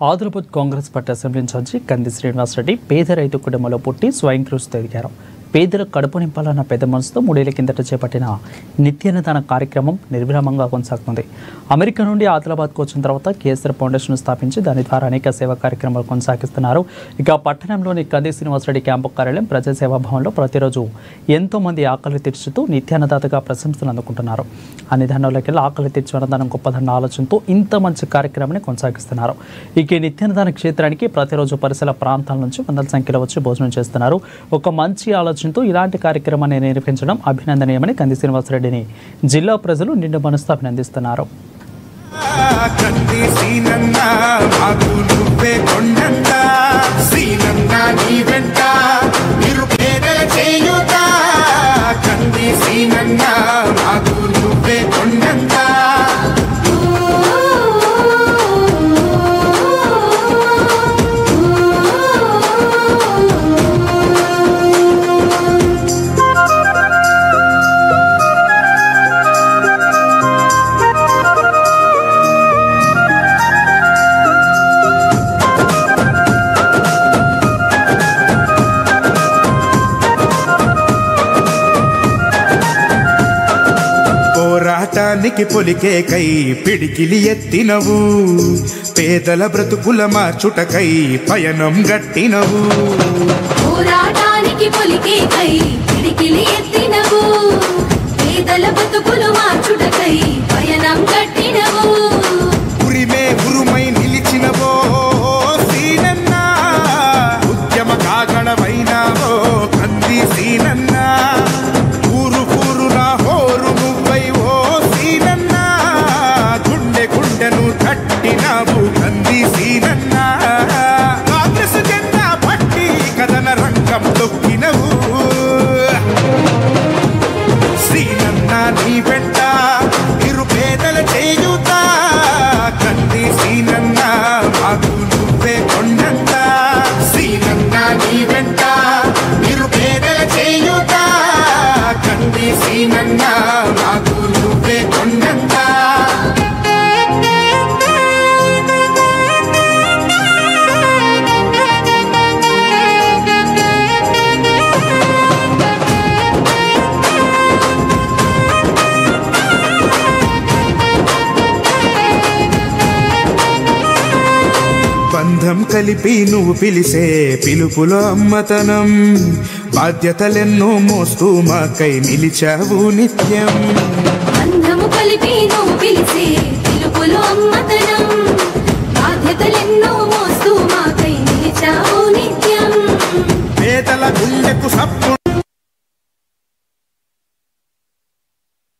Adilabad Congress party assembly incharge Kandi Srinivasa Reddy పేద రైతు కుటుంబంలో పుట్టి స్వయం కృషితో ఎదిగారు. పేదలకు కడుపు నింపాలన్న పెద్ద మనసుతో 3 ఏళ్ల కిందట చేపట్టిన నిత్యాన్నదాన కార్యక్రమం నిర్విరామంగా కొనసాగుతుంది. అమెరికా నుండి ఆదిలాబాద్కు వచ్చిన తర్వాత కేసీఆర్ ఫౌండేషన్ స్థాపించి దాని ద్వారా అనేక సేవా కార్యక్రమాలు కొనసాగిస్తున్నారు. ఇక పట్టణంలోని కంది శ్రీనివాసరెడ్డి క్యాంపు కార్యాలయం ప్రజాసేవా భవన్లో ప్రతిరోజు ఎంతో మంది ఆకలి తీర్చుతూ నిత్యాన్నదాతగా ప్రశంసలు అందుకుంటున్నారు. అన్ని దండంలోకి ఆకలి తీర్చు అన్నదానం గొప్పదన్న ఆలోచనతో ఇంత మంచి కార్యక్రమాన్ని కొనసాగిస్తున్నారు. ఇక నిత్యాన్నదాన క్షేత్రానికి ప్రతిరోజు పరిసర ప్రాంతాల నుంచి వందల సంఖ్యలో వచ్చి భోజనం చేస్తున్నారు. ఒక మంచి ఆలోచనతో ఇలాంటి కార్యక్రమాన్ని నిర్వహించడం అభినందనీయమని కంది శ్రీనివాసరెడ్డిని జిల్లా ప్రజలు నిండు మనసుతో అభినందిస్తున్నారు. పోరాటానికి పొలికే కై పిడికిలి ఎత్తినవు, పేదల బ్రతుకుల మార్చుటకై పయనం గట్టినవు. పోరాటానికి పొలికే కై పిడికిలి ఎత్తినవు, పేదల బ్రతుకులు మార్చుటకై పయనం గట్టినవు. ఉరిమే ఉరుమై నిలిచినవో సీనన్న, ఉద్యమ కాగడవైనావో కంది సీనన్న. కట్టినావు కంది సీనన్న, కాంగ్రెస్ జెండా పట్టి కథన రంగం తొక్కినవు. సీనన్న నీ వెంట నిరుపేదల చేయుత, కంది సీనన్న మాకు నువ్వే కొండంత. సీనన్న నీ వెంట నిరుపేదల చేయుత, కంది సీనన్న మాకు నువ్వే కొండంత. బంధం కలిపి నువ్వు పిలిసే పిలుపులో అమ్మతనం, బాధ్యతలెన్నో మోస్తూ మాకై నిలిచావు నిత్యం. బంధము కలిపి నువ్వు పిలిసే పిలుపులో అమ్మతనం, బాధ్యతలెన్నో మోస్తూ మాకై నిలిచావు నిత్యం. పేదల గుండెకు సప్పు